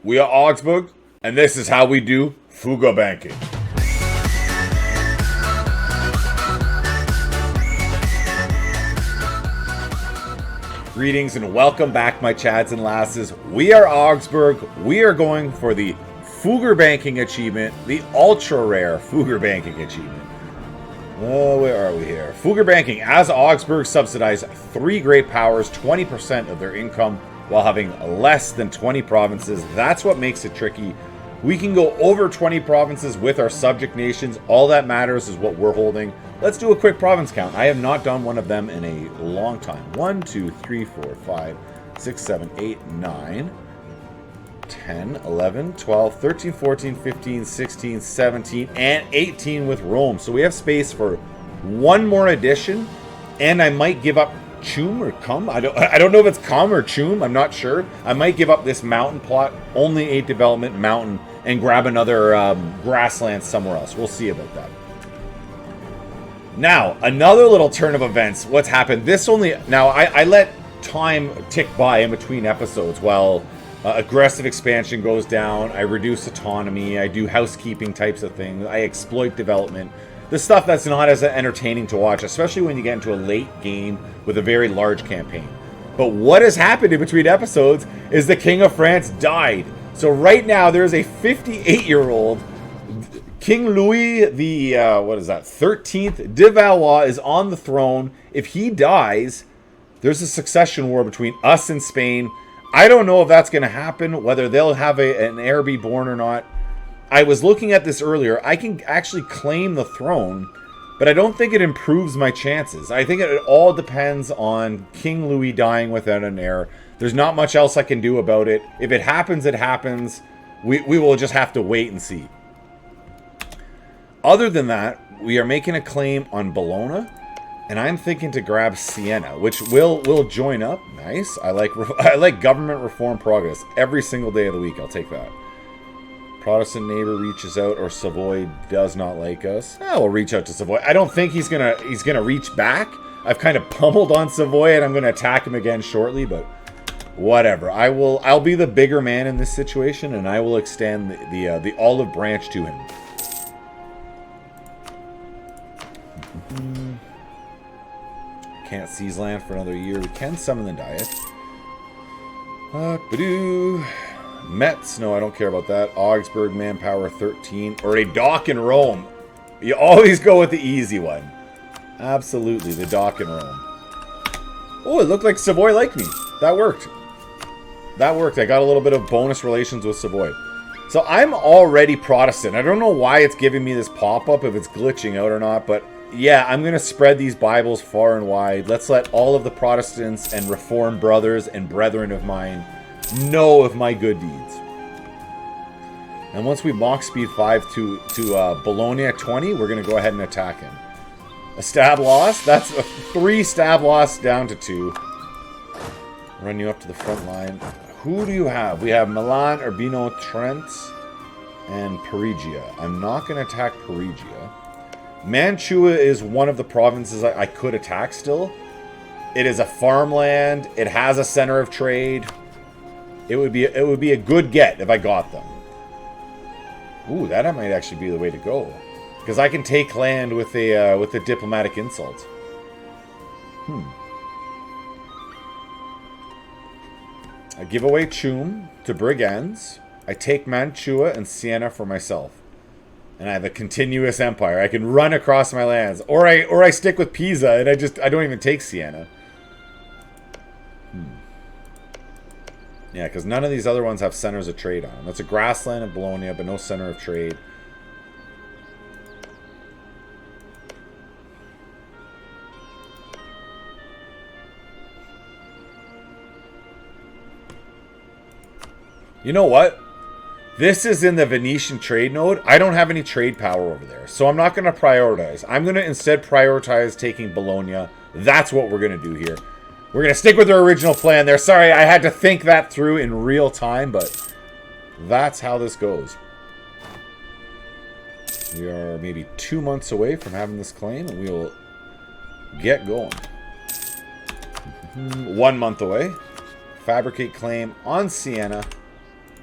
We are Augsburg, and this is how we do Fugger Banking. Greetings and welcome back, my chads and lasses. We are Augsburg. We are going for the Fugger Banking achievement, the ultra rare Fugger Banking achievement. Where are we here? Fugger Banking. As Augsburg subsidize 3 great powers, 20% of their income, while having less than 20 provinces. That's what makes it tricky. We can go over 20 provinces with our subject nations. All that matters is what we're holding. Let's do a quick province count. I have not done one of them in a long time. 1, 2, 3, 4, 5, 6, 7, 8, 9, 10, 11, 12, 13, 14, 15, 16, 17, and 18 with Rome. So we have space for one more addition, and I might give up Chum or Cum. I don't know if it's Cum or Chum. I'm not sure. I might give up this mountain plot, only 8 development mountain, and grab another grassland somewhere else. We'll see about that. Now, another little turn of events. What's happened? I let time tick by in between episodes while aggressive expansion goes down. I reduce autonomy. I do housekeeping types of things. I exploit development. The stuff that's not as entertaining to watch, especially when you get into a late game with a very large campaign. But what has happened in between episodes is the King of France died. So right now there's a 58-year-old King Louis the 13th de Valois is on the throne. If he dies, there's a succession war between us and Spain. I don't know if that's going to happen, whether they'll have an heir be born or not. I was looking at this earlier. I can actually claim the throne, but I don't think it improves my chances. I think it all depends on King Louis dying without an heir. There's not much else I can do about it. If it happens, it happens. We will just have to wait and see. Other than that, we are making a claim on Bologna, and I'm thinking to grab Siena, which will join up. Nice. I like government reform progress every single day of the week. I'll take that. Protestant neighbor reaches out, or Savoy does not like us. We'll reach out to Savoy. I don't think he's gonna reach back. I've kind of pummeled on Savoy, and I'm gonna attack him again shortly. But whatever. I'll be the bigger man in this situation, and I will extend the olive branch to him. Can't seize land for another year. We can summon the diet. Metz, no, I don't care about that. Augsburg, manpower 13. Or a dock in Rome. You always go with the easy one. Absolutely, the dock in Rome. Oh, it looked like Savoy liked me. That worked. That worked. I got a little bit of bonus relations with Savoy. So I'm already Protestant. I don't know why it's giving me this pop-up, if it's glitching out or not, but yeah, I'm going to spread these Bibles far and wide. Let's let all of the Protestants and Reformed brothers and brethren of mine know of my good deeds. And once we mock speed 5 to Bologna at 20, we're going to go ahead and attack him. A stab loss? That's a 3 stab loss down to 2. Run you up to the front line. Who do you have? We have Milan, Urbino, Trent, and Perugia. I'm not going to attack Perugia. Mantua is one of the provinces I could attack still. It is a farmland. It has a center of trade. It would be a good get if I got them. Ooh, that might actually be the way to go, because I can take land with a diplomatic insult. I give away Chum to brigands. I take Mantua and Siena for myself, and I have a continuous empire. I can run across my lands, or I stick with Pisa and I don't even take Siena. Yeah, because none of these other ones have centers of trade on them. That's a grassland in Bologna, but no center of trade. You know what? This is in the Venetian trade node. I don't have any trade power over there, so I'm not going to prioritize. I'm going to instead prioritize taking Bologna. That's what we're going to do here. We're going to stick with our original plan there. Sorry, I had to think that through in real time, but that's how this goes. We are maybe 2 months away from having this claim, and we will get going. 1 month away. Fabricate claim on Siena.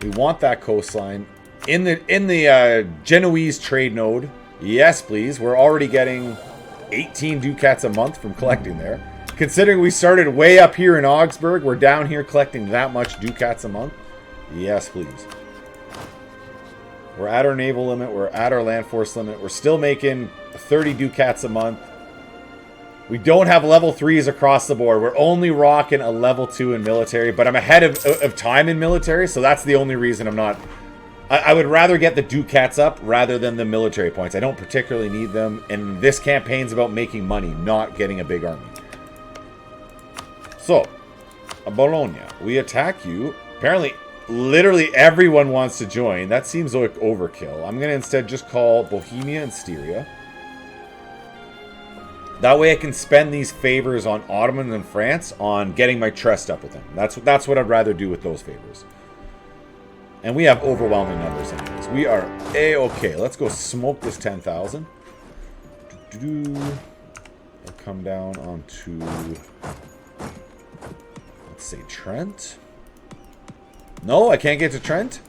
We want that coastline. In the Genoese trade node, yes, please. We're already getting 18 ducats a month from collecting there. Considering we started way up here in Augsburg, we're down here collecting that much ducats a month. Yes, please. We're at our naval limit. We're at our land force limit. We're still making 30 ducats a month. We don't have level 3s across the board. We're only rocking a level 2 in military, but I'm ahead of time in military, so that's the only reason I'm not... I would rather get the ducats up rather than the military points. I don't particularly need them, and this campaign's about making money, not getting a big army. So, Bologna, we attack you. Apparently, literally everyone wants to join. That seems like overkill. I'm going to instead just call Bohemia and Styria. That way I can spend these favors on Ottoman and France on getting my trust up with them. That's what I'd rather do with those favors. And we have overwhelming numbers anyways. We are A-okay. Let's go smoke this 10,000. I'll come down onto, let's say, Trent. No, I can't get to Trent?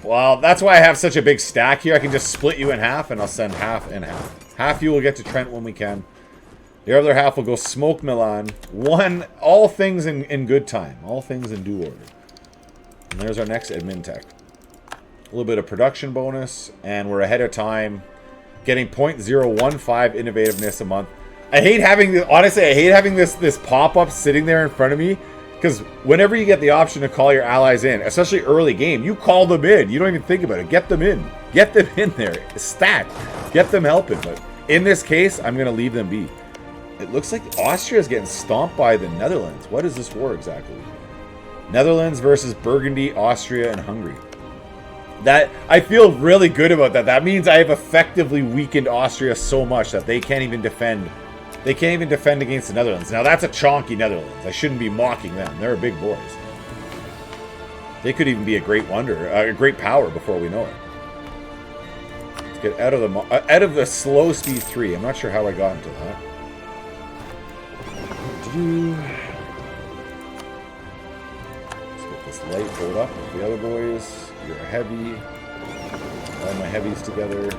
Well, that's why I have such a big stack here. I can just split you in half, and I'll send half and half. Half you will get to Trent when we can. The other half will go smoke Milan. All things in good time. All things in due order. And there's our next admin tech. A little bit of production bonus, and we're ahead of time. Getting 0.015 innovativeness a month. I hate having this, honestly, I hate having this pop-up sitting there in front of me. Because whenever you get the option to call your allies in, especially early game, you call them in. You don't even think about it. Get them in. Get them in there. Stat. Get them helping. But in this case, I'm going to leave them be. It looks like Austria is getting stomped by the Netherlands. What is this war exactly? Netherlands versus Burgundy, Austria, and Hungary. That I feel really good about that. That means I have effectively weakened Austria so much that they can't even defend. They can't even defend against the Netherlands. Now that's a chonky Netherlands. I shouldn't be mocking them. They're big boys. They could even be a great wonder, a great power before we know it. Let's get out of the slow speed 3. I'm not sure how I got into that. Let's get this light pulled up with the other boys. You're a heavy. All my heavies together.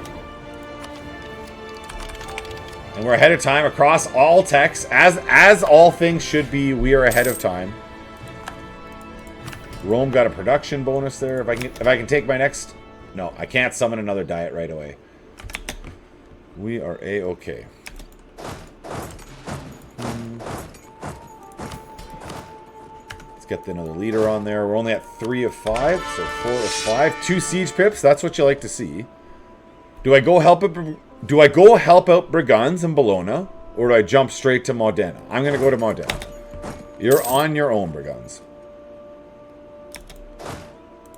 And we're ahead of time across all techs. As all things should be, we are ahead of time. Rome got a production bonus there. If I can take my next... No, I can't summon another diet right away. We are A-okay. Let's get another leader on there. We're only at 3 of 5, so 4 of 5. 2 siege pips, that's what you like to see. Do I go help out Brigands in Bologna, or do I jump straight to Modena? I'm going to go to Modena. You're on your own, Brigands.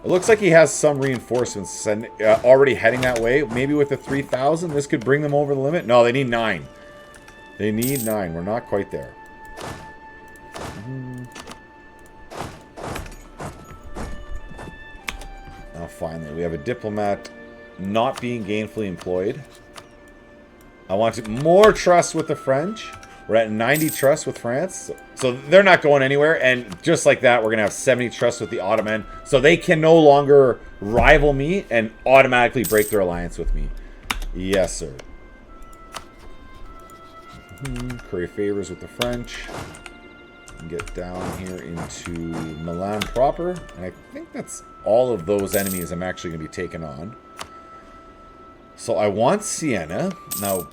It looks like he has some reinforcements already heading that way. Maybe with the 3,000, this could bring them over the limit. No, they need 9. They need 9. We're not quite there. Now, finally, we have a diplomat not being gainfully employed. I want more trust with the French. We're at 90 trust with France. So they're not going anywhere. And just like that, we're going to have 70 trust with the Ottoman. So they can no longer rival me and automatically break their alliance with me. Yes, sir. Curry favors with the French. And get down here into Milan proper. And I think that's all of those enemies I'm actually going to be taking on. So I want Siena. Now,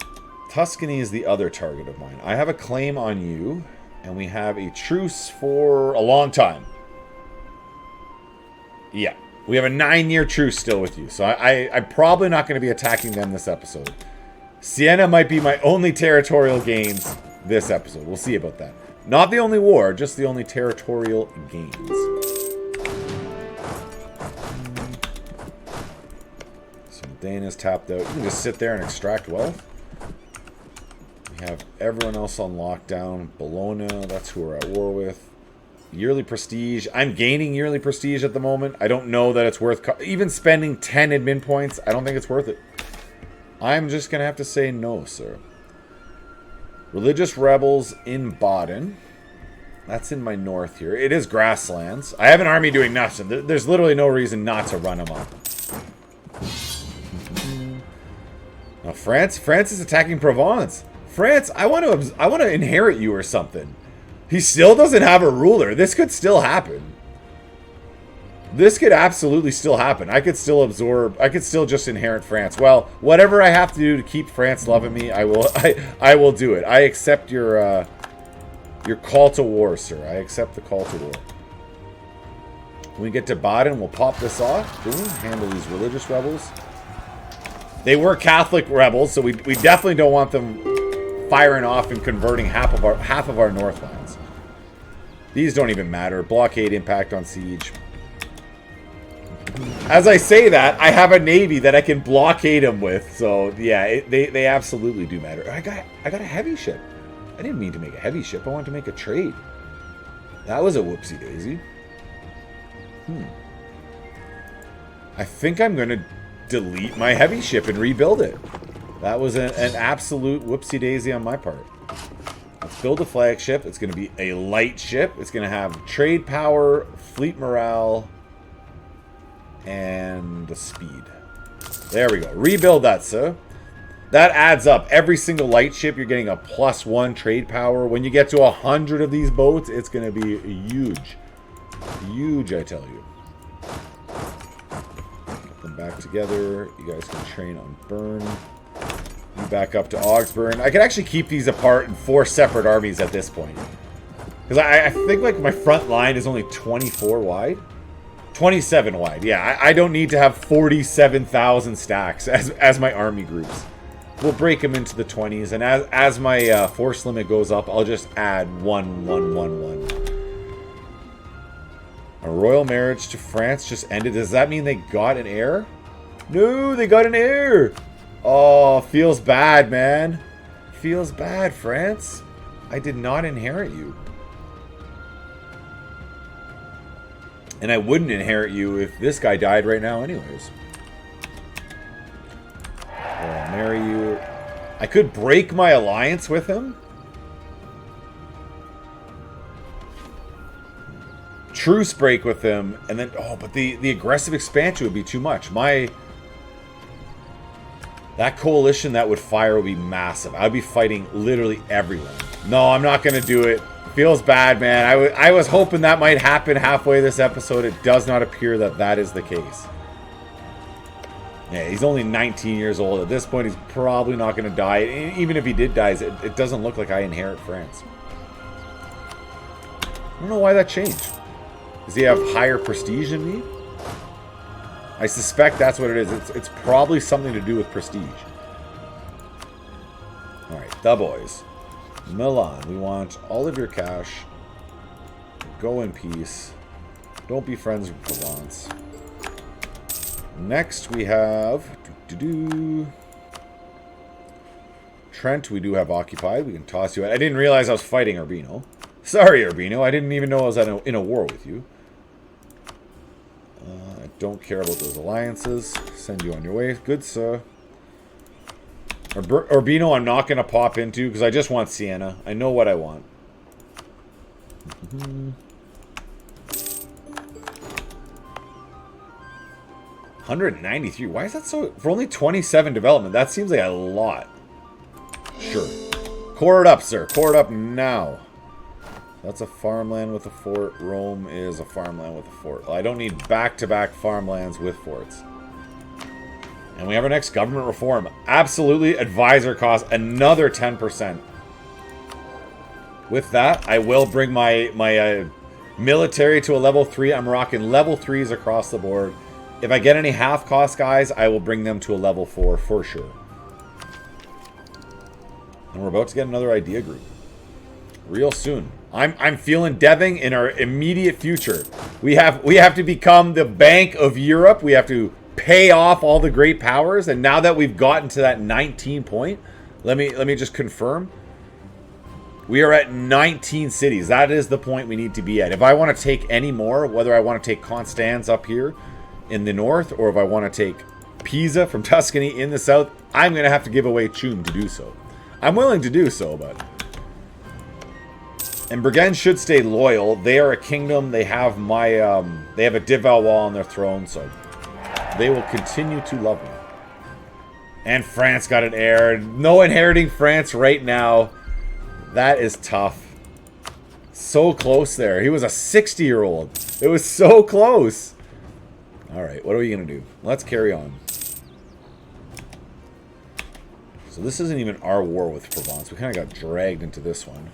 Tuscany is the other target of mine. I have a claim on you, and we have a truce for a long time. Yeah, we have a 9-year truce still with you, so I'm probably not going to be attacking them this episode. Siena might be my only territorial gains this episode. We'll see about that. Not the only war, just the only territorial gains. Dana's tapped out. You can just sit there and extract wealth. We have everyone else on lockdown. Bologna, that's who we're at war with. Yearly prestige. I'm gaining yearly prestige at the moment. I don't know that it's worth... Even spending 10 admin points, I don't think it's worth it. I'm just going to have to say no, sir. Religious rebels in Baden. That's in my north here. It is grasslands. I have an army doing nothing. There's literally no reason not to run them up. Now France is attacking Provence. France, I want to inherit you or something. He still doesn't have a ruler. This could still happen. This could absolutely still happen. I could still absorb. I could still just inherit France. Well, whatever I have to do to keep France loving me, I will. I will do it. I accept your call to war, sir. I accept the call to war. When we get to Baden, we'll pop this off. Boom. Handle these religious rebels. They were Catholic rebels, so we definitely don't want them firing off and converting half of our northlands. These don't even matter. Blockade impact on siege. As I say that, I have a navy that I can blockade them with. So yeah, they absolutely do matter. I got a heavy ship. I didn't mean to make a heavy ship. I wanted to make a trade. That was a whoopsie daisy. I think I'm gonna delete my heavy ship and rebuild it. That was an absolute whoopsie daisy on my part. Let's build a flagship. It's going to be a light ship. It's going to have trade power, fleet morale, and the speed. There we go. Rebuild that, sir. That adds up. Every single light ship, you're getting a +1 trade power. When you get to 100 of these boats, it's going to be huge. Huge, I tell you. Get them back together. You guys can train on Bern. You back up to Augsburg. I could actually keep these apart in 4 separate armies at this point. Because I think like my front line is only 24 wide. 27 wide. Yeah, I don't need to have 47,000 stacks as my army groups. We'll break them into the 20s. And as my force limit goes up, I'll just add 1, 1, 1, 1. A royal marriage to France just ended. Does that mean they got an heir? No, they got an heir. Oh, feels bad, man. Feels bad, France. I did not inherit you. And I wouldn't inherit you if this guy died right now anyways. I'll marry you. I could break my alliance with him. Truce break with him. And then, oh, but the aggressive expansion would be too much. That coalition that would fire would be massive. I'd be fighting literally everyone. No, I'm not going to do it. Feels bad, man. I was hoping that might happen halfway this episode. It does not appear that is the case. Yeah, he's only 19 years old. At this point, he's probably not going to die. Even if he did die, it doesn't look like I inherit France. I don't know why that changed. Does he have higher prestige than me? I suspect that's what it is. It's probably something to do with prestige. Alright, the boys. Milan, we want all of your cash. Go in peace. Don't be friends with Provence. Next we have... Trent, we do have occupied. We can toss you out. I didn't realize I was fighting Urbino. Sorry, Urbino. I didn't even know I was in a war with you. I don't care about those alliances. Send you on your way. Good, sir. Urbino, I'm not going to pop into because I just want Siena. I know what I want. 193. Why is that so... For only 27 development, that seems like a lot. Sure. Core it up, sir. Core it up now. That's a farmland with a fort. Rome is a farmland with a fort. Well, I don't need back-to-back farmlands with forts. And we have our next government reform. Absolutely, advisor cost another 10%. With that, I will bring my military to a level 3. I'm rocking level 3s across the board. If I get any half-cost guys, I will bring them to a level 4 for sure. And we're about to get another idea group. Real soon. I'm feeling deving in our immediate future. We have to become the Bank of Europe. We have to pay off all the great powers. And now that we've gotten to that 19 point, let me just confirm. We are at 19 cities. That is the point we need to be at. If I want to take any more, whether I want to take Konstanz up here in the north, or if I want to take Pisa from Tuscany in the south, I'm going to have to give away Chum to do so. I'm willing to do so, but... And Brigands should stay loyal. They are a kingdom. They have my, they have a Dival wall on their throne, so they will continue to love me. And France got an heir. No inheriting France right now. That is tough. So close there. He was a 60-year-old. It was so close. All right, what are we going to do? Let's carry on. So this isn't even our war with Provence. We kind of got dragged into this one.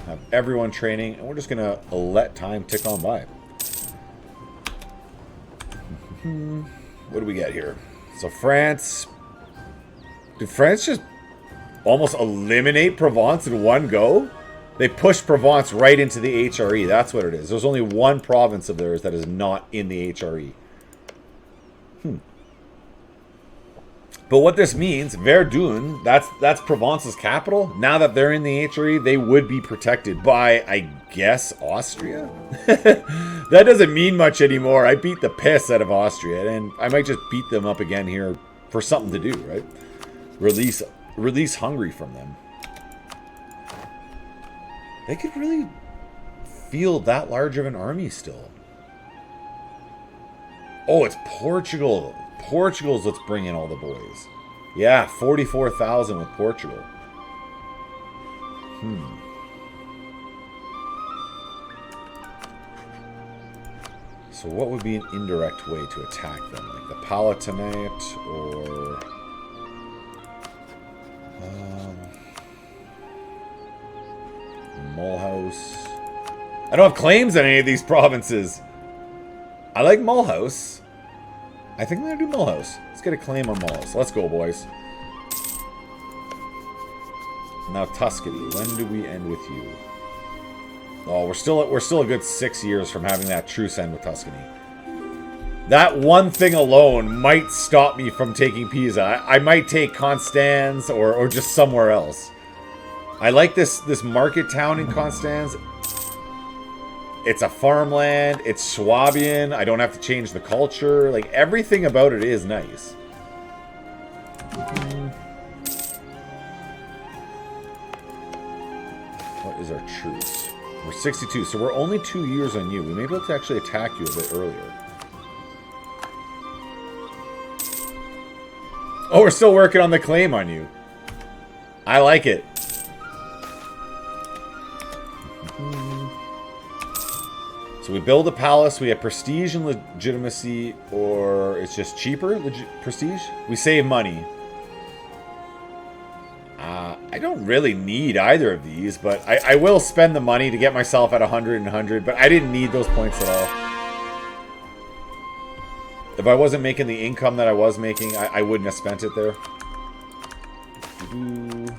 Have everyone training, and we're just going to let time tick on by. What do we get here? So France... Did France just almost eliminate Provence in one go? They pushed Provence right into the HRE. That's what it is. There's only one province of theirs that is not in the HRE. But what this means, Verdun, that's Provence's capital. Now that they're in the HRE, they would be protected by, I guess, Austria? That doesn't mean much anymore. I beat the piss out of Austria, and I might just beat them up again here for something to do, right? Release Hungary from them. They could really field that large of an army still. Oh, it's Portugal. Portugal's let's bring in all the boys. Yeah, 44,000 with Portugal. So what would be an indirect way to attack them? Like the Palatinate or... Mulhouse. I don't have claims on any of these provinces. I like Mulhouse. I think I'm going to do Mulhouse. Let's get a claim on Mulhouse. Let's go, boys. Now Tuscany. When do we end with you? Oh, we're still a good 6 years from having that truce end with Tuscany. That one thing alone might stop me from taking Pisa. I might take Konstanz or just somewhere else. I like this market town in Konstanz. It's a farmland. It's Swabian. I don't have to change the culture. Like, everything about it is nice. What is our truce? We're 62, so we're only 2 years on you. We may be able to actually attack you a bit earlier. Oh, we're still working on the claim on you. I like it. So we build a palace, we have prestige and legitimacy, or it's just cheaper, prestige? We save money. I don't really need either of these, but I will spend the money to get myself at 100 and 100, but I didn't need those points at all. If I wasn't making the income that I was making, I wouldn't have spent it there. Don't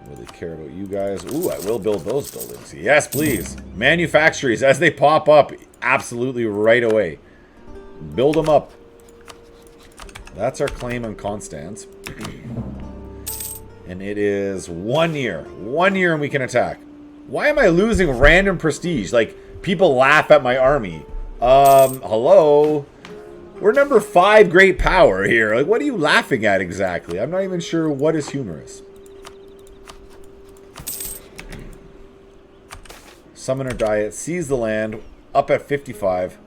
really care about you guys. Ooh, I will build those buildings. Yes, please. Manufactories, as they pop up, absolutely right away. Build them up. That's our claim on Konstanz. And it is 1 year. 1 year and we can attack. Why am I losing random prestige? Like, people laugh at my army. Hello? We're number 5 great power here. Like, what are you laughing at exactly? I'm not even sure what is humorous. Summoner diet. Seize the land. Up at 55.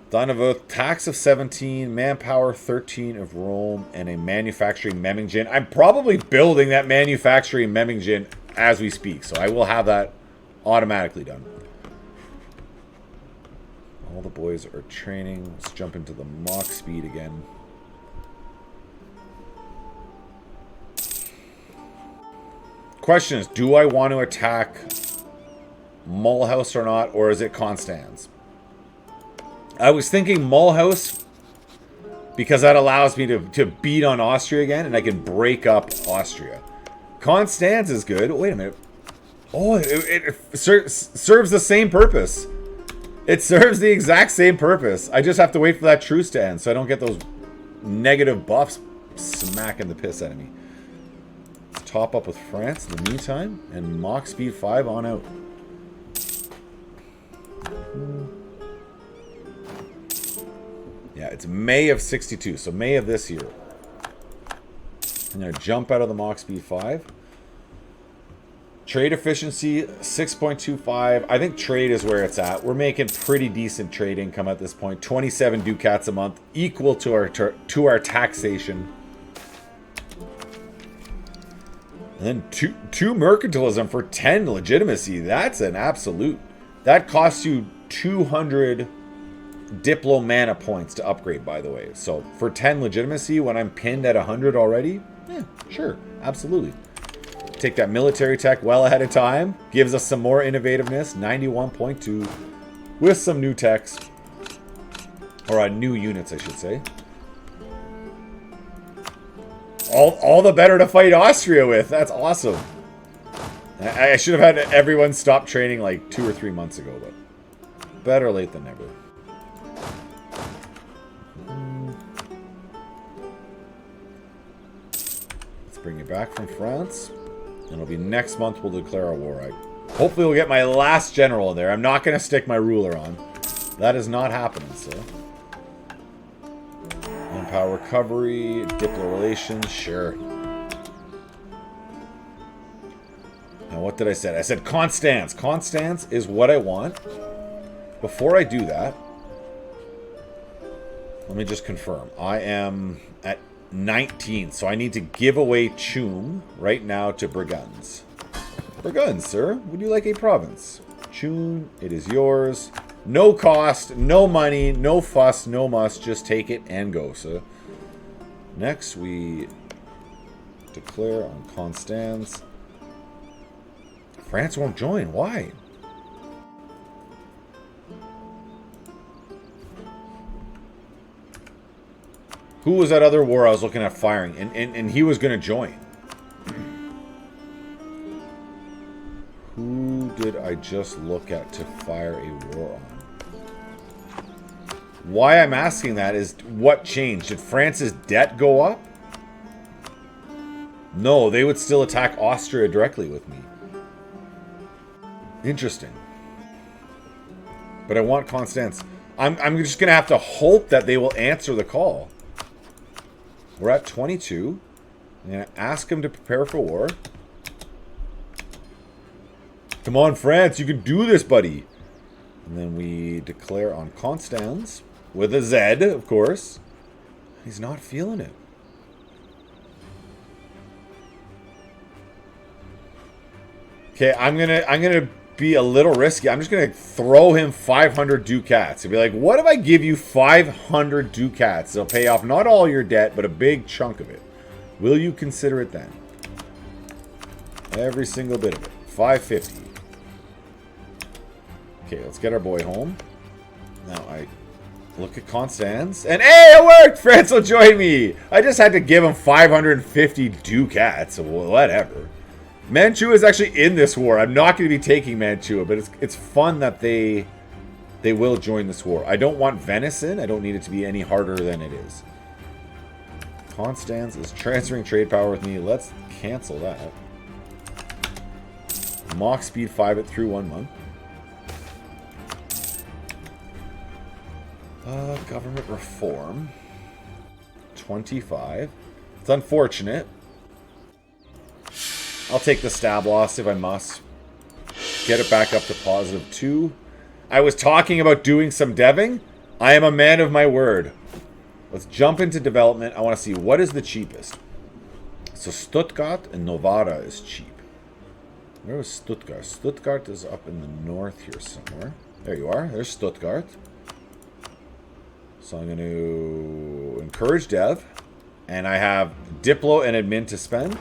Donavoth, tax of 17, manpower 13 of Rome, and a manufacturing Memmingen. I'm probably building that manufacturing Memmingen as we speak, so I will have that automatically done. All the boys are training. Let's jump into the mock speed again. Question is, do I want to attack Mulhouse or not, or is it Konstanz? I was thinking Mulhouse because that allows me to beat on Austria again, and I can break up Austria. Konstanz is good. Wait a minute. Oh, it serves the same purpose. It serves the exact same purpose. I just have to wait for that truce to end so I don't get those negative buffs smacking the piss out of me. Let's top up with France in the meantime, and Mach speed 5 on out. Yeah, it's May of 62, so May of this year. I'm going to jump out of the Mach Speed 5. Trade efficiency, 6.25. I think trade is where it's at. We're making pretty decent trade income at this point. 27 ducats a month, equal to our taxation. And then two mercantilism for 10 legitimacy. That's an absolute. That costs you 200 Diplo mana points to upgrade, by the way. So for 10 legitimacy, when I'm pinned at 100 already, yeah, sure, absolutely. Take that military tech well ahead of time. Gives us some more innovativeness. 91.2 with some new techs. Or new units, I should say. All the better to fight Austria with. That's awesome. I should have had everyone stop training like 2 or 3 months ago, but better late than never. Let's bring you back from France. And it'll be next month we'll declare our war. Hopefully we'll get my last general in there. I'm not going to stick my ruler on. That is not happening, so. Manpower recovery, Diplo relations, sure. Now what did I say? I said Konstanz. Konstanz is what I want. Before I do that, let me just confirm. I am at 19, so I need to give away Chum right now to Burgunds. Burgunds, sir, would you like a province? Chum, it is yours. No cost, no money, no fuss, no muss. Just take it and go, sir. Next, we declare on Konstanz. France won't join. Why? Who was that other war I was looking at firing? And he was going to join. Who did I just look at to fire a war on? Why I'm asking that is what changed? Did France's debt go up? No, they would still attack Austria directly with me. Interesting. But I want Konstanz. I'm just going to have to hope that they will answer the call. We're at 22. I'm going to ask them to prepare for war. Come on, France. You can do this, buddy. And then we declare on Konstanz. With a Z, of course. He's not feeling it. Okay, I'm gonna be a little risky. I'm just gonna throw him 500 ducats and be like, what if I give you 500 ducats? It'll pay off not all your debt, but a big chunk of it. Will you consider it then? Every single bit of it. 550. Okay, let's get our boy home. Now I look at Konstanz, and hey, it worked! France will join me! I just had to give him 550 ducats, so whatever. Mantua is actually in this war. I'm not going to be taking Mantua, but it's fun that they will join this war. I don't want venison. I don't need it to be any harder than it is. Konstanz is transferring trade power with me. Let's cancel that. Mach speed 5 it through 1 month. Government reform. 25. It's unfortunate. I'll take the stab loss if I must. Get it back up to positive 2. I was talking about doing some deving. I am a man of my word. Let's jump into development. I want to see what is the cheapest. So Stuttgart and Novara is cheap. Where was Stuttgart? Stuttgart is up in the north here somewhere. There you are. There's Stuttgart. So I'm going to encourage dev. And I have Diplo and admin to spend.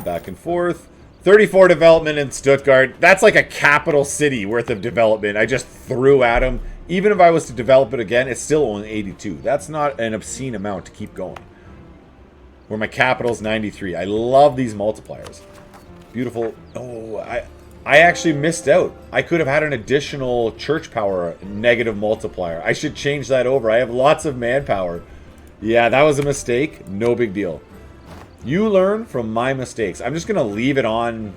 Back and forth. 34 development in Stuttgart. That's like a capital city worth of development. I just threw at him. Even if I was to develop it again, it's still only 82. That's not an obscene amount to keep going. Where my capital's 93. I love these multipliers. Beautiful. Oh, I actually missed out. I could have had an additional church power negative multiplier. I should change that over. I have lots of manpower. Yeah, that was a mistake. No big deal. You learn from my mistakes. I'm just going to leave it on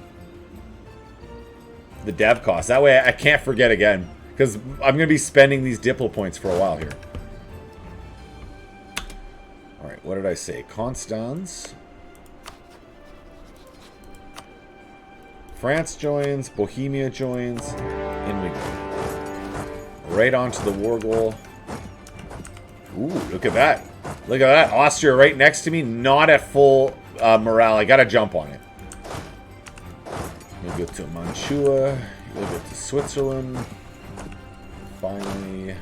the dev cost. That way I can't forget again. Because I'm going to be spending these Diplo points for a while here. what did I say? Konstanz. France joins. Bohemia joins. In we go. Right onto the war goal. Ooh, look at that. Look at that. Austria right next to me. Not at full morale. I got to jump on it. You'll go to Mantua. You'll go to Switzerland. Finally.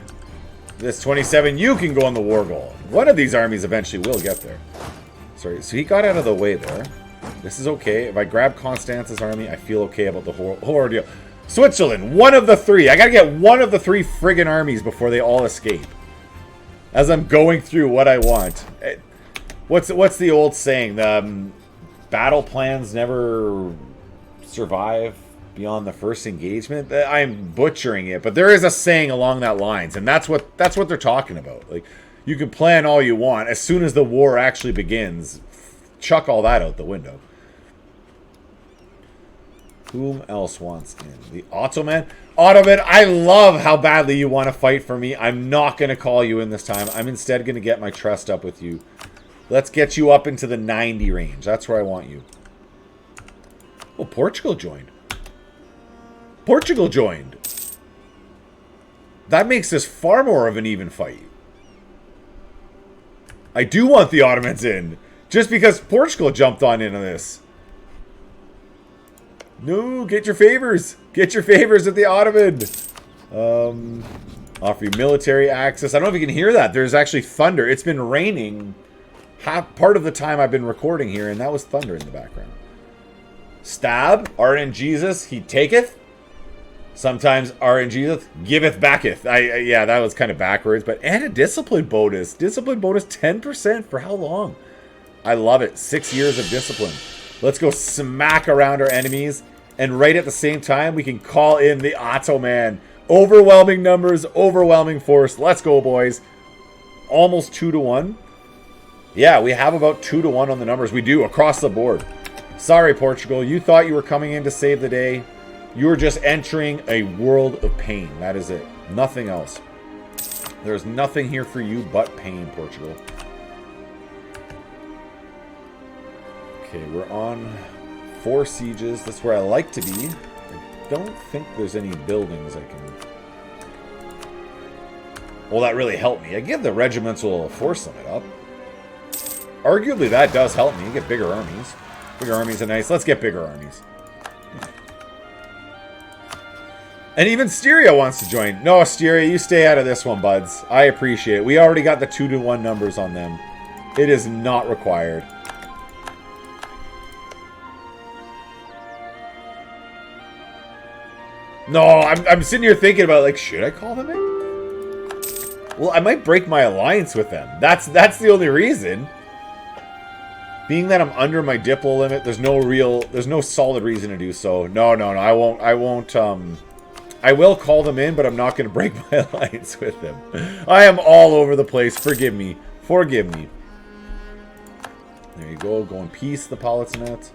This 27. You can go on the war goal. One of these armies eventually will get there. Sorry. So he got out of the way there. This is okay. If I grab Konstanz's army, I feel okay about the whole ordeal. Switzerland. One of the three. I got to get one of the three friggin' armies before they all escape. As I'm going through what I want. What's the old saying? Battle plans never survive beyond the first engagement. I'm butchering it, but there is a saying along that lines, and that's what they're talking about. Like, you can plan all you want. As soon as the war actually begins, chuck all that out the window. Whom else wants in? The Ottoman? Ottoman, I love how badly you want to fight for me. I'm not going to call you in this time. I'm instead going to get my trust up with you. Let's get you up into the 90 range. That's where I want you. Oh, Portugal joined. Portugal joined. That makes this far more of an even fight. I do want the Ottomans in. Just because Portugal jumped on into this. No, get your favors. Get your favors at the Ottoman. Offer you military access. I don't know if you can hear that. There's actually thunder. It's been raining part of the time I've been recording here, and that was thunder in the background. Stab, RNGesus, he taketh. Sometimes RNGesus, giveth backeth. Yeah, that was kind of backwards, but and a discipline bonus. Discipline bonus 10% for how long? I love it. 6 years of discipline. Let's go smack around our enemies. And right at the same time, we can call in the Ottoman. Overwhelming numbers, overwhelming force. Let's go, boys. Almost 2-1. Yeah, we have about 2-1 on the numbers. We do, across the board. Sorry, Portugal. You thought you were coming in to save the day. You were just entering a world of pain. That is it. Nothing else. There's nothing here for you but pain, Portugal. Okay, we're on 4 sieges. That's where I like to be. I don't think there's any buildings I can... Well, that really helped me. I give the regimental force limit up. Arguably, that does help me. You get bigger armies. Bigger armies are nice. Let's get bigger armies. And even Styria wants to join. No, Styria, you stay out of this one, buds. I appreciate it. We already got the 2-1 numbers on them. It is not required. No, I'm sitting here thinking about, like, should I call them in? Well, I might break my alliance with them. That's the only reason. Being that I'm under my Diplo limit, there's no solid reason to do so. No, I won't, I will call them in, but I'm not going to break my alliance with them. I am all over the place. Forgive me. Forgive me. There you go. Go in peace, the Palatinate.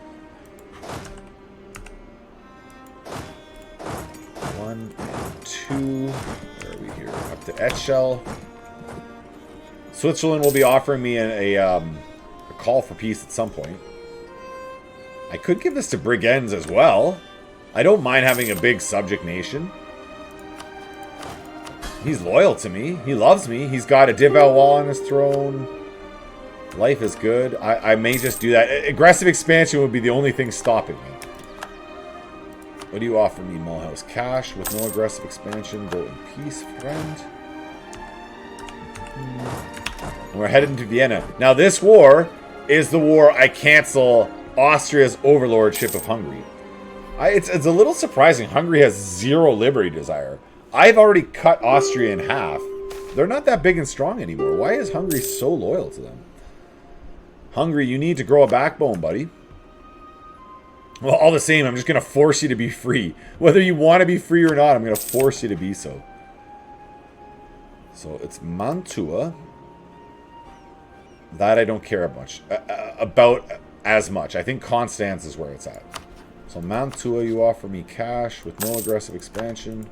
1 and 2. Where are we here? Up to Etchel. Switzerland will be offering me a call for peace at some point. I could give this to Brigands as well. I don't mind having a big subject nation. He's loyal to me. He loves me. He's got a de Valois on his throne. Life is good. I may just do that. Aggressive expansion would be the only thing stopping me. What do you offer me, Mulhouse? Cash with no aggressive expansion. Go in peace, friend. And we're headed into Vienna. Now, this war is the war I cancel Austria's overlordship of Hungary. It's a little surprising. Hungary has 0 liberty desire. I've already cut Austria in half. They're not that big and strong anymore. Why is Hungary so loyal to them? Hungary, you need to grow a backbone, buddy. Well, all the same, I'm just going to force you to be free. Whether you want to be free or not, I'm going to force you to be so. So it's Mantua. That I don't care much about as much. I think Konstanz is where it's at. So Mantua, you offer me cash with no aggressive expansion.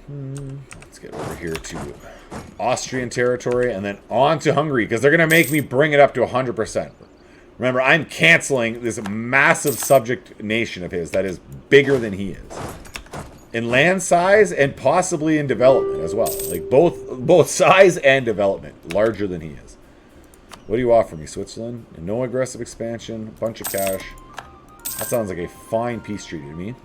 Let's get over here to Austrian territory, and then on to Hungary, because they're going to make me bring it up to 100%. Remember, I'm canceling this massive subject nation of his that is bigger than he is. In land size and possibly in development as well. Like, both size and development. Larger than he is. What do you offer me, Switzerland? No aggressive expansion. Bunch of cash. That sounds like a fine peace treaty to me.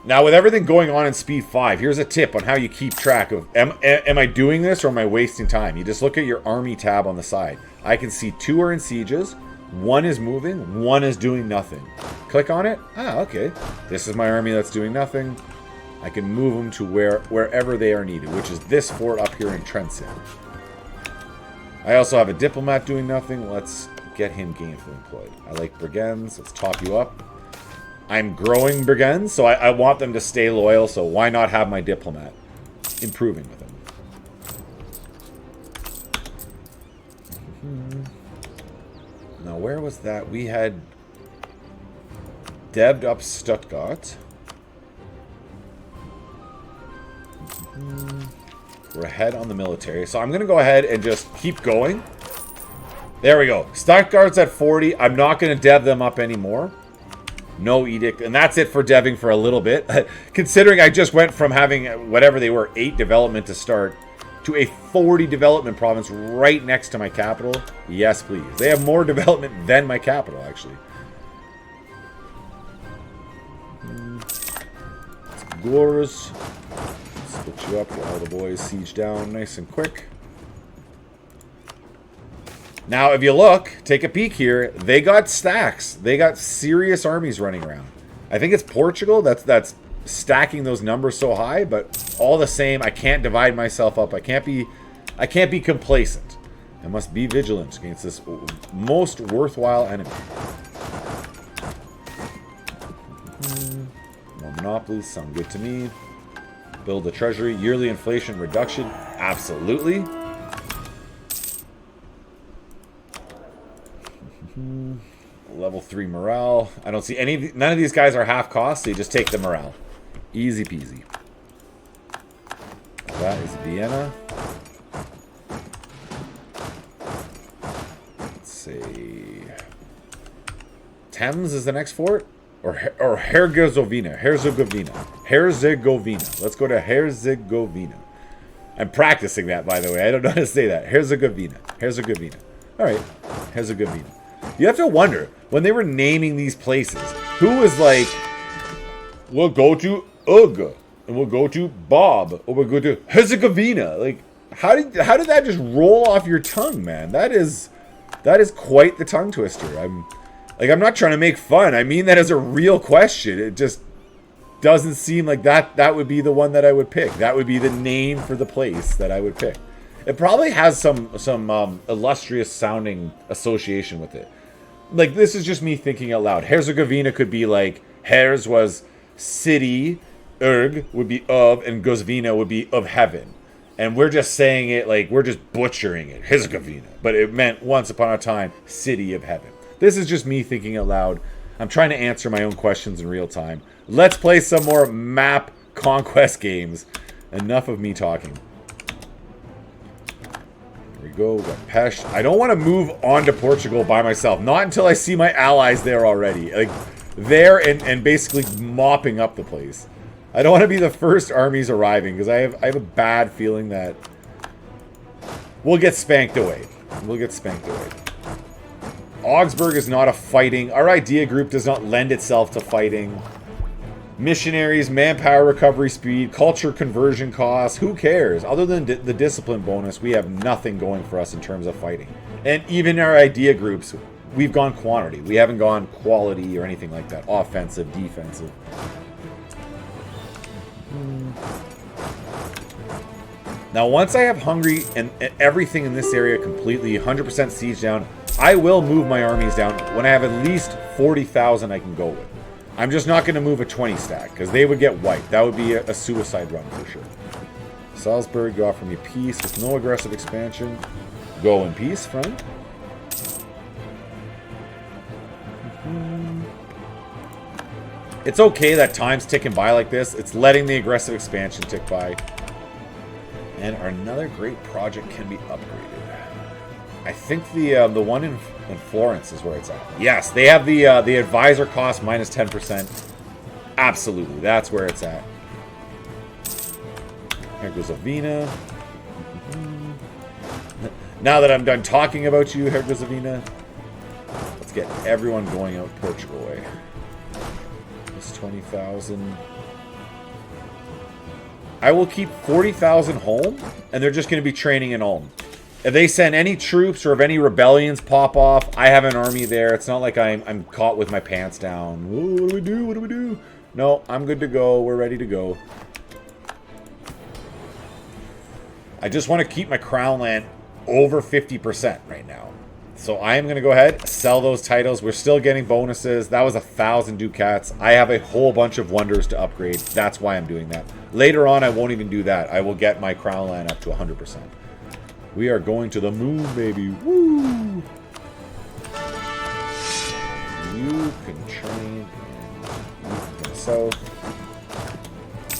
Now, with everything going on in Speed 5, here's a tip on how you keep track of, am I doing this or am I wasting time? You just look at your army tab on the side. I can see 2 are in sieges, 1 is moving, 1 is doing nothing. Click on it. Ah, okay. This is my army that's doing nothing. I can move them to wherever they are needed, which is this fort up here in Trenton. I also have a diplomat doing nothing. Let's get him gainfully employed. I like brigands. Let's top you up. I'm growing brigands, so I want them to stay loyal, so why not have my diplomat improving with them? Now, where was that? We had devved up Stuttgart. We're ahead on the military, so I'm going to go ahead and just keep going. There we go. Stuttgart's at 40. I'm not going to dev them up anymore. No edict, and that's it for deving for a little bit. Considering I just went from having whatever they were, 8 development to start, to a 40 development province right next to my capital. Yes, please. They have more development than my capital, actually. Gores. Split you up, get all the boys siege down nice and quick. Now, if you look, take a peek here, they got stacks. They got serious armies running around. I think it's Portugal that's stacking those numbers so high, but all the same, I can't divide myself up. I can't be complacent. I must be vigilant against this most worthwhile enemy. More monopolies sound good to me. Build a treasury. Yearly inflation reduction. Absolutely. Level 3 morale. I don't see any. None of these guys are half cost, so you just take the morale. Easy peasy. That is Vienna. Let's see. Thames is the next fort? Or Herzegovina. Herzegovina. Let's go to Herzegovina. I'm practicing that, by the way. I don't know how to say that. Herzegovina. Alright. Herzegovina. You have to wonder, when they were naming these places, who was like, we'll go to Ugg, and we'll go to Bob, or we'll go to Herzegovina. Like, how did that just roll off your tongue, man? That is quite the tongue twister. I'm not trying to make fun. I mean that as a real question. It just doesn't seem like that would be the one that I would pick. That would be the name for the place that I would pick. It probably has some illustrious sounding association with it. Like, this is just me thinking out loud. Herzegovina could be like, Herz was city, Erg would be of, and Gozvina would be of heaven. And we're just saying it like, we're just butchering it. Herzegovina. But it meant, once upon a time, city of heaven. This is just me thinking out loud. I'm trying to answer my own questions in real time. Let's play some more map conquest games. Enough of me talking. Here we go. We got Pest. I don't want to move on to Portugal by myself. Not until I see my allies there already. Like, there and basically mopping up the place. I don't want to be the first armies arriving, because I have a bad feeling that we'll get spanked away. Augsburg is not a fighting. Our idea group does not lend itself to fighting. Missionaries, manpower recovery speed, culture conversion costs. Who cares? Other than the discipline bonus, we have nothing going for us in terms of fighting. And even our idea groups, we've gone quantity. We haven't gone quality or anything like that. Offensive, defensive. Now, once I have Hungary and everything in this area completely 100% siege down, I will move my armies down when I have at least 40,000 I can go with. I'm just not going to move a 20 stack, because they would get wiped. That would be a suicide run for sure. Salzburg, you offer me peace with no aggressive expansion. Go in peace, friend. It's okay that time's ticking by like this. It's letting the aggressive expansion tick by. And another great project can be upgraded. I think the one in Florence is where it's at. Yes, they have the advisor cost minus 10%. Absolutely, that's where it's at. Here goes Avina. Now that I'm done talking about you, here goes Avina. Let's get everyone going out Portugal way. This 20,000. I will keep 40,000 home, and they're just going to be training in Ulm. If they send any troops or if any rebellions pop off, I have an army there. It's not like I'm caught with my pants down. Whoa, what do we do? What do we do? No, I'm good to go. We're ready to go. I just want to keep my crown land over 50% right now. So I am going to go ahead, sell those titles. We're still getting bonuses. That was 1,000 ducats. I have a whole bunch of wonders to upgrade. That's why I'm doing that. Later on, I won't even do that. I will get my crown land up to 100%. We are going to the moon, baby. Woo! You can train in the south.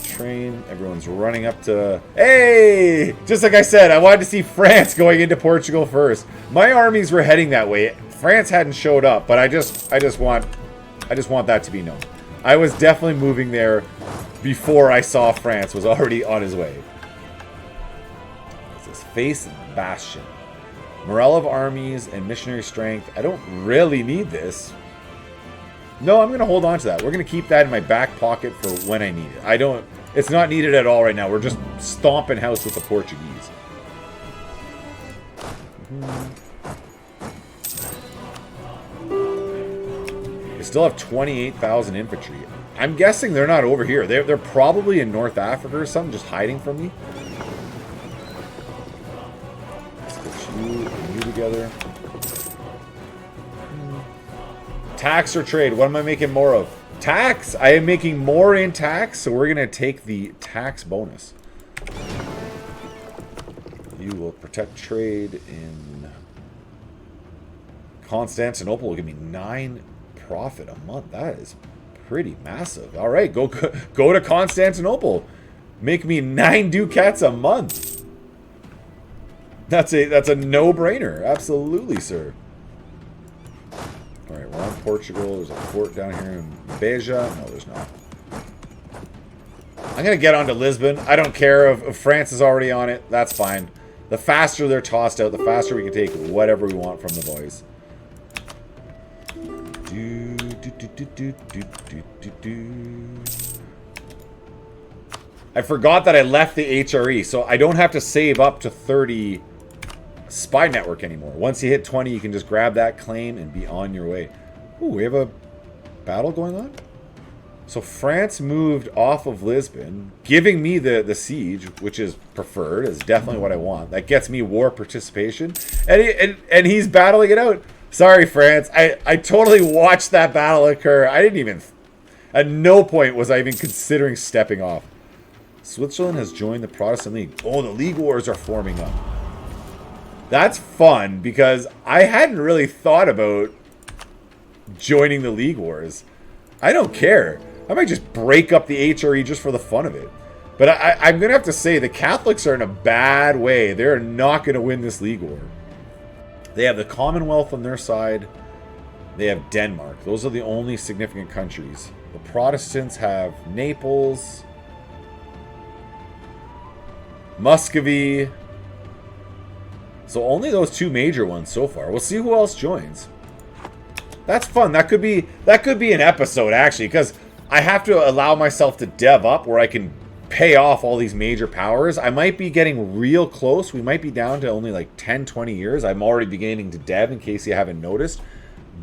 Train. Everyone's running up to... Hey! Just like I said, I wanted to see France going into Portugal first. My armies were heading that way. France hadn't showed up, but I just want that to be known. I was definitely moving there before I saw France was already on his way. What's this? Face Bastion. Morale of armies and missionary strength. I don't really need this. No, I'm going to hold on to that. We're going to keep that in my back pocket for when I need it. It's not needed at all right now. We're just stomping house with the Portuguese. They still have 28,000 infantry. I'm guessing they're not over here. They're probably in North Africa or something, just hiding from me. Let's get you and you together. Tax or trade? What am I making more of? Tax! I am making more in tax, so we're going to take the tax bonus. You will protect trade in Constantinople. Will give me 9 profit a month. That is pretty massive. All right, go to Constantinople. Make me 9 ducats a month. That's a no-brainer. Absolutely, sir. All right, we're on Portugal. There's a fort down here in Beja. No, there's not. I'm going to get onto Lisbon. I don't care if France is already on it. That's fine. The faster they're tossed out, the faster we can take whatever we want from the boys. I forgot that I left the HRE, so I don't have to save up to 30 spy network anymore. Once you hit 20, you can just grab that claim and be on your way. Ooh, we have a battle going on? So France moved off of Lisbon, giving me the siege, which is preferred, is definitely what I want. That gets me war participation. And he's battling it out. Sorry, France. I totally watched that battle occur. I didn't even... At no point was I even considering stepping off. Switzerland has joined the Protestant League. Oh, the League Wars are forming up. That's fun, because I hadn't really thought about joining the League Wars. I don't care. I might just break up the HRE just for the fun of it. But I'm going to have to say, the Catholics are in a bad way. They're not going to win this League War. They have the Commonwealth on their side. They have Denmark. Those are the only significant countries. The Protestants have Naples, Muscovy. So only those 2 major ones so far. We'll see who else joins. That's fun. That could be an episode, actually, because I have to allow myself to dev up where I can pay off all these major powers. I might be getting real close. We might be down to only like 10, 20 years. I'm already beginning to dev, in case you haven't noticed.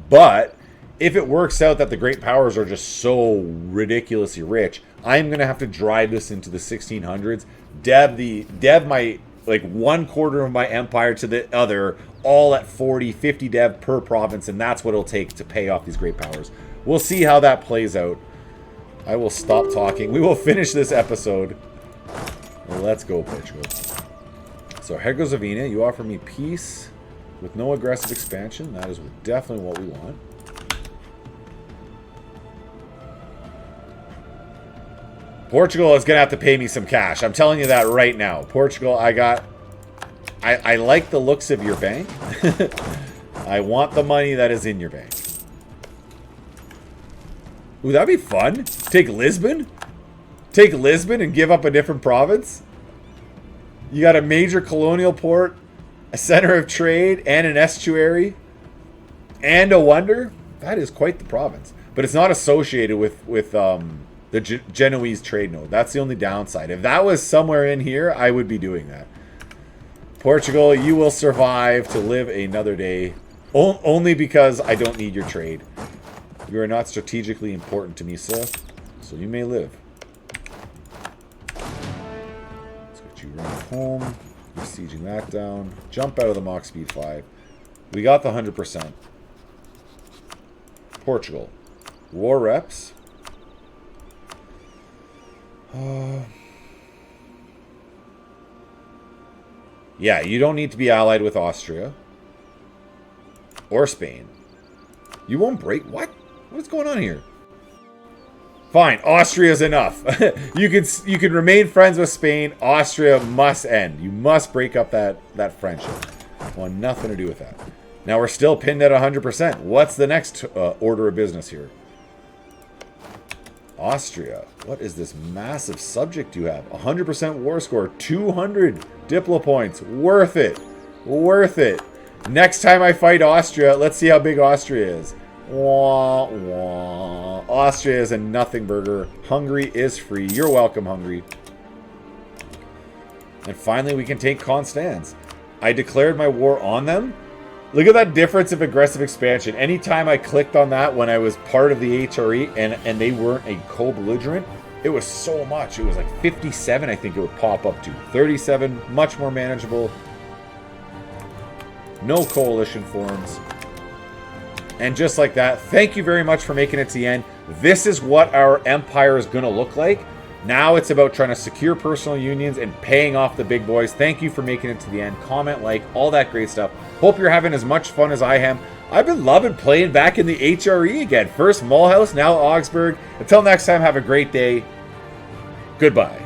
But if it works out that the great powers are just so ridiculously rich, I'm going to have to drive this into the 1600s. Dev my... like 1/4 of my empire to the other, all at 40, 50 dev per province, and that's what it'll take to pay off these great powers. We'll see how that plays out. I will stop talking. We will finish this episode. Let's go, Portugal. So, Herzegovina, you offer me peace with no aggressive expansion. That is definitely what we want. Portugal is going to have to pay me some cash. I'm telling you that right now. Portugal, I like the looks of your bank. I want the money that is in your bank. Ooh, that'd be fun. Take Lisbon? Take Lisbon and give up a different province? You got a major colonial port, a center of trade, and an estuary, and a wonder? That is quite the province. But it's not associated with the Genoese trade node. That's the only downside. If that was somewhere in here, I would be doing that. Portugal, you will survive to live another day. Only because I don't need your trade. You are not strategically important to me, sir. So you may live. Let's get you running home. Besieging that down. Jump out of the Mach Speed 5. We got the 100%. Portugal. War reps. Yeah, you don't need to be allied with Austria. Or Spain. You won't break... What? What's going on here? Fine, Austria's enough. you can remain friends with Spain. Austria must end. You must break up that friendship. I want nothing to do with that. Now we're still pinned at 100%. What's the next order of business here? Austria. What is this massive subject you have? 100% war score. 200 Diplo points. Worth it. Worth it. Next time I fight Austria, let's see how big Austria is. Wah, wah. Austria is a nothing burger. Hungary is free. You're welcome, Hungary. And finally, we can take Konstanz. I declared my war on them. Look at that difference of aggressive expansion. Anytime I clicked on that when I was part of the HRE and they weren't a co-belligerent, it was so much. It was like 57, I think it would pop up to. 37, much more manageable. No coalition forms. And just like that, thank you very much for making it to the end. This is what our empire is going to look like. Now it's about trying to secure personal unions and paying off the big boys. Thank you for making it to the end. Comment, like, all that great stuff. Hope you're having as much fun as I am. I've been loving playing back in the HRE again. First Mulhouse, now Augsburg. Until next time, have a great day. Goodbye.